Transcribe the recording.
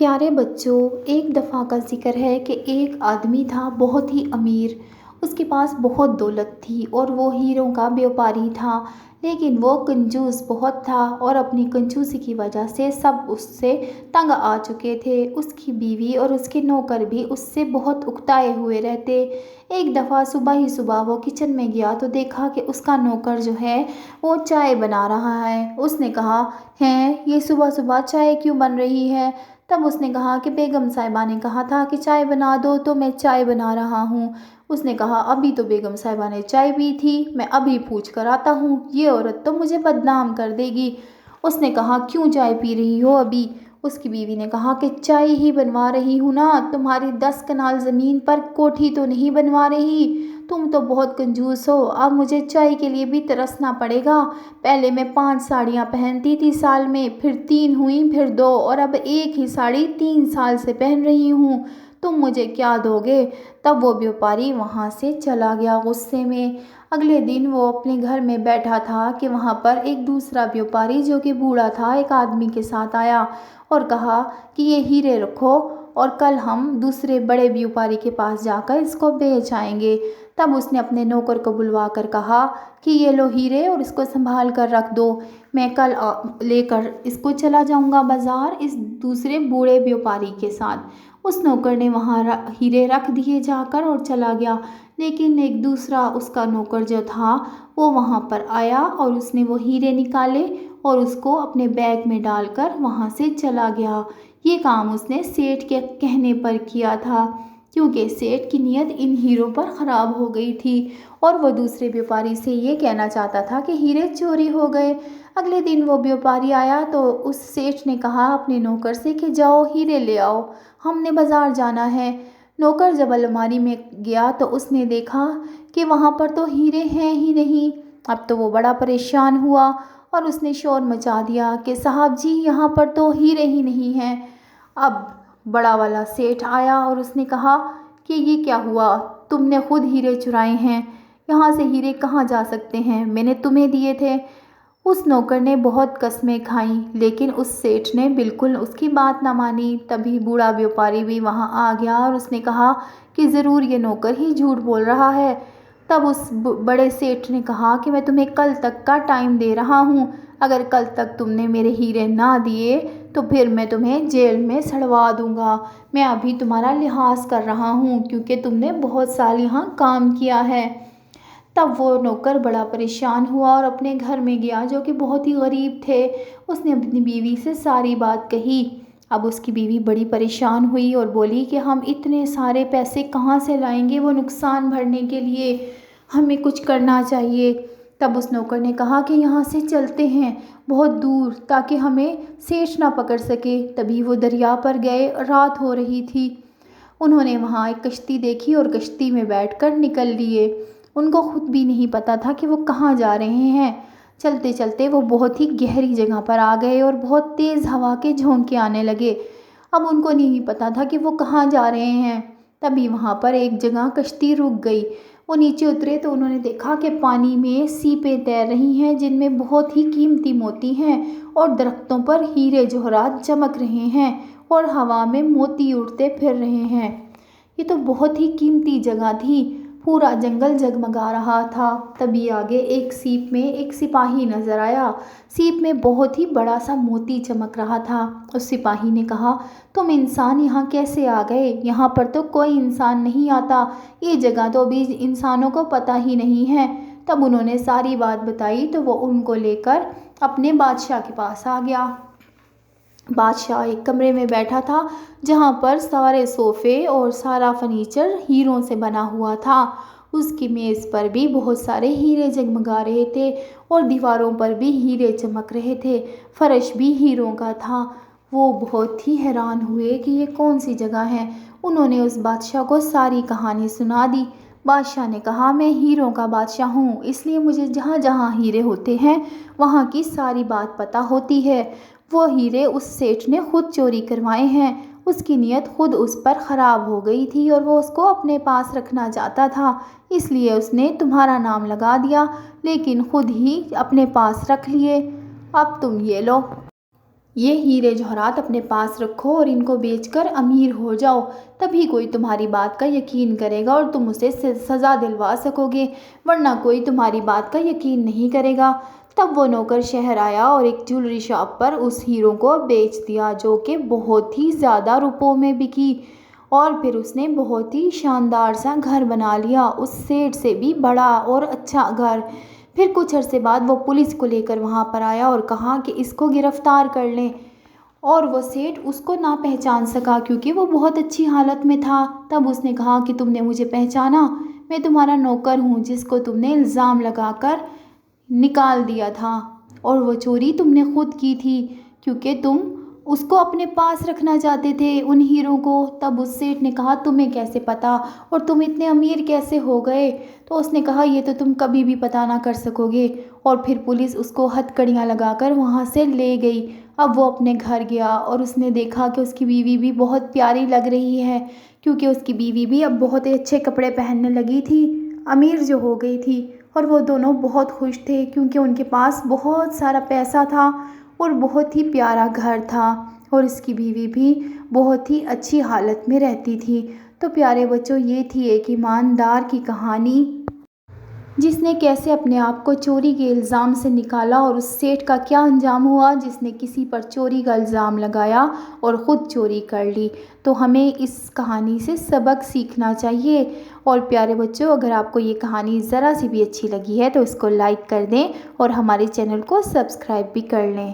پیارے بچوں، ایک دفعہ کا ذکر ہے کہ ایک آدمی تھا بہت ہی امیر۔ اس کے پاس بہت دولت تھی اور وہ ہیروں کا بیوپاری تھا، لیکن وہ کنجوس بہت تھا اور اپنی کنجوسی کی وجہ سے سب اس سے تنگ آ چکے تھے۔ اس کی بیوی اور اس کے نوکر بھی اس سے بہت اکتائے ہوئے رہتے۔ ایک دفعہ صبح ہی صبح وہ کچن میں گیا تو دیکھا کہ اس کا نوکر جو ہے وہ چائے بنا رہا ہے۔ اس نے کہا، ہیں یہ صبح صبح چائے کیوں بن رہی ہے؟ تب اس نے کہا کہ بیگم صاحبہ نے کہا تھا کہ چائے بنا دو تو میں چائے بنا رہا ہوں۔ اس نے کہا، ابھی تو بیگم صاحبہ نے چائے پی تھی، میں ابھی پوچھ کر آتا ہوں، یہ عورت تو مجھے بدنام کر دے گی۔ اس نے کہا، کیوں چائے پی رہی ہو ابھی؟ اس کی بیوی نے کہا کہ چائے ہی بنوا رہی ہوں نا، تمہاری 10 کنال زمین پر کوٹھی تو نہیں بنوا رہی، تم تو بہت کنجوس ہو، اب مجھے چائے کے لیے بھی ترسنا پڑے گا۔ پہلے میں 5 ساڑیاں پہنتی تھی سال میں، پھر 3 ہوئیں، پھر 2، اور اب ایک ہی ساڑی 3 سال سے پہن رہی ہوں، تم مجھے کیا دو گے؟ تب وہ بیوپاری وہاں سے چلا گیا غصے میں۔ اگلے دن وہ اپنے گھر میں بیٹھا تھا کہ وہاں پر ایک دوسرا بیوپاری جو کہ بوڑھا تھا ایک آدمی کے ساتھ آیا اور کہا کہ یہ ہیرے رکھو اور کل ہم دوسرے بڑے بیوپاری کے پاس جا کر اس کو بیچ آئیں گے۔ تب اس نے اپنے نوکر کو بلوا کر کہا کہ یہ لو ہیرے اور اس کو سنبھال کر رکھ دو، میں کل لے کر اس کو چلا جاؤں گا بازار اس دوسرے بوڑھے بیوپاری کے ساتھ۔ اس نوکر نے وہاں ہیرے رکھ دیے جا کر اور چلا گیا، لیکن ایک دوسرا اس کا نوکر جو تھا وہ وہاں پر آیا اور اس نے وہ ہیرے نکالے اور اس کو اپنے بیگ میں ڈال کر وہاں سے چلا گیا۔ یہ کام اس نے سیٹھ کے کہنے پر کیا تھا، کیونکہ سیٹھ کی نیت ان ہیروں پر خراب ہو گئی تھی اور وہ دوسرے بیوپاری سے یہ کہنا چاہتا تھا کہ ہیرے چوری ہو گئے۔ اگلے دن وہ بیوپاری آیا تو اس سیٹھ نے کہا اپنے نوکر سے کہ جاؤ ہیرے لے آؤ، ہم نے بازار جانا ہے۔ نوکر جب الماری میں گیا تو اس نے دیکھا کہ وہاں پر تو ہیرے ہیں ہی نہیں۔ اب تو وہ بڑا پریشان ہوا اور اس نے شور مچا دیا کہ صاحب جی، یہاں پر تو ہیرے ہی نہیں ہیں۔ اب بڑا والا سیٹھ آیا اور اس نے کہا کہ یہ کیا ہوا، تم نے خود ہیرے چرائے ہیں، یہاں سے ہیرے کہاں جا سکتے ہیں، میں نے تمہیں دیے تھے۔ اس نوکر نے بہت قسمیں کھائیں لیکن اس سیٹھ نے بالکل اس کی بات نہ مانی۔ تبھی بوڑھا بیوپاری بھی وہاں آ گیا اور اس نے کہا کہ ضرور یہ نوکر ہی جھوٹ بول رہا ہے۔ تب اس بڑے سیٹھ نے کہا کہ میں تمہیں کل تک کا ٹائم دے رہا ہوں، اگر کل تک تم نے میرے ہیرے نہ دیے تو پھر میں تمہیں جیل میں سڑوا دوں گا۔ میں ابھی تمہارا لحاظ کر رہا ہوں کیونکہ تم نے بہت سال یہاں کام کیا ہے۔ تب وہ نوکر بڑا پریشان ہوا اور اپنے گھر میں گیا جو کہ بہت ہی غریب تھے۔ اس نے اپنی بیوی سے ساری بات کہی۔ اب اس کی بیوی بڑی پریشان ہوئی اور بولی کہ ہم اتنے سارے پیسے کہاں سے لائیں گے وہ نقصان بھرنے کے لیے، ہمیں کچھ کرنا چاہیے۔ تب اس نوکر نے کہا کہ یہاں سے چلتے ہیں بہت دور تاکہ ہمیں سیٹھ نہ پکڑ سکے۔ تبھی وہ دریا پر گئے، رات ہو رہی تھی۔ انہوں نے وہاں ایک کشتی دیکھی اور کشتی میں بیٹھ کر نکل لیے۔ ان کو خود بھی نہیں پتا تھا کہ وہ کہاں جا رہے ہیں۔ چلتے چلتے وہ بہت ہی گہری جگہ پر آ گئے اور بہت تیز ہوا کے جھونکے آنے لگے۔ اب ان کو نہیں پتا تھا کہ وہ کہاں جا رہے ہیں۔ تبھی وہاں پر ایک جگہ کشتی رک گئی۔ وہ نیچے اترے تو انہوں نے دیکھا کہ پانی میں سیپیں تیر رہی ہیں جن میں بہت ہی قیمتی موتی ہیں اور درختوں پر ہیرے جواہرات چمک رہے ہیں اور ہوا میں موتی اڑتے پھر رہے ہیں۔ یہ تو بہت ہی قیمتی جگہ تھی، پورا جنگل جگمگا رہا تھا۔ تبھی آگے ایک سیپ میں ایک سپاہی نظر آیا۔ سیپ میں بہت ہی بڑا سا موتی چمک رہا تھا۔ اس سپاہی نے کہا، تم انسان یہاں کیسے آ گئے؟ یہاں پر تو کوئی انسان نہیں آتا، یہ جگہ تو ابھی انسانوں کو پتہ ہی نہیں ہے۔ تب انہوں نے ساری بات بتائی تو وہ ان کو لے کر اپنے بادشاہ کے پاس آ گیا۔ بادشاہ ایک کمرے میں بیٹھا تھا جہاں پر سارے صوفے اور سارا فرنیچر ہیروں سے بنا ہوا تھا۔ اس کی میز پر بھی بہت سارے ہیرے جگمگا رہے تھے اور دیواروں پر بھی ہیرے چمک رہے تھے، فرش بھی ہیروں کا تھا۔ وہ بہت ہی حیران ہوئے کہ یہ کون سی جگہ ہے۔ انہوں نے اس بادشاہ کو ساری کہانی سنا دی۔ بادشاہ نے کہا، میں ہیروں کا بادشاہ ہوں، اس لیے مجھے جہاں جہاں ہیرے ہوتے ہیں وہاں کی ساری بات پتہ ہوتی ہے۔ وہ ہیرے اس سیٹھ نے خود چوری کروائے ہیں، اس کی نیت خود اس پر خراب ہو گئی تھی اور وہ اس کو اپنے پاس رکھنا چاہتا تھا، اس لیے اس نے تمہارا نام لگا دیا لیکن خود ہی اپنے پاس رکھ لیے۔ اب تم یہ لو۔ یہ ہیرے جواہرات اپنے پاس رکھو اور ان کو بیچ کر امیر ہو جاؤ، تبھی کوئی تمہاری بات کا یقین کرے گا اور تم اسے سزا دلوا سکو گے، ورنہ کوئی تمہاری بات کا یقین نہیں کرے گا۔ تب وہ نوکر شہر آیا اور ایک جیولری شاپ پر اس ہیروں کو بیچ دیا، جو کہ بہت ہی زیادہ روپوں میں بکی، اور پھر اس نے بہت ہی شاندار سا گھر بنا لیا، اس سیٹ سے بھی بڑا اور اچھا گھر۔ پھر کچھ عرصے بعد وہ پولیس کو لے کر وہاں پر آیا اور کہا کہ اس کو گرفتار کر لیں، اور وہ سیٹ اس کو نہ پہچان سکا کیونکہ وہ بہت اچھی حالت میں تھا۔ تب اس نے کہا کہ تم نے مجھے پہچانا، میں تمہارا نوکر ہوں جس کو تم نے الزام لگا کر نکال دیا تھا، اور وہ چوری تم نے خود کی تھی کیونکہ تم اس کو اپنے پاس رکھنا چاہتے تھے، ان ہیروں کو۔ تب اس سیٹ نے کہا تمہیں کیسے پتا اور تم اتنے امیر کیسے ہو گئے؟ تو اس نے کہا یہ تو تم کبھی بھی پتہ نہ کر سکو گے، اور پھر پولیس اس کو ہتھکڑیاں لگا کر وہاں سے لے گئی۔ اب وہ اپنے گھر گیا اور اس نے دیکھا کہ اس کی بیوی بھی بہت پیاری لگ رہی ہے، کیونکہ اس کی بیوی بھی اب بہت ہی اچھے کپڑے پہننے لگی تھی، امیر جو ہو گئی تھی، اور وہ دونوں بہت خوش تھے کیونکہ ان کے پاس بہت سارا پیسہ تھا اور بہت ہی پیارا گھر تھا، اور اس کی بیوی بھی بہت ہی اچھی حالت میں رہتی تھی۔ تو پیارے بچوں، یہ تھی ایک ایماندار کی کہانی، جس نے کیسے اپنے آپ کو چوری کے الزام سے نکالا، اور اس سیٹ کا کیا انجام ہوا جس نے کسی پر چوری کا الزام لگایا اور خود چوری کر لی۔ تو ہمیں اس کہانی سے سبق سیکھنا چاہیے۔ اور پیارے بچوں، اگر آپ کو یہ کہانی ذرا سی بھی اچھی لگی ہے تو اس کو لائک کر دیں اور ہمارے چینل کو سبسکرائب بھی کر لیں۔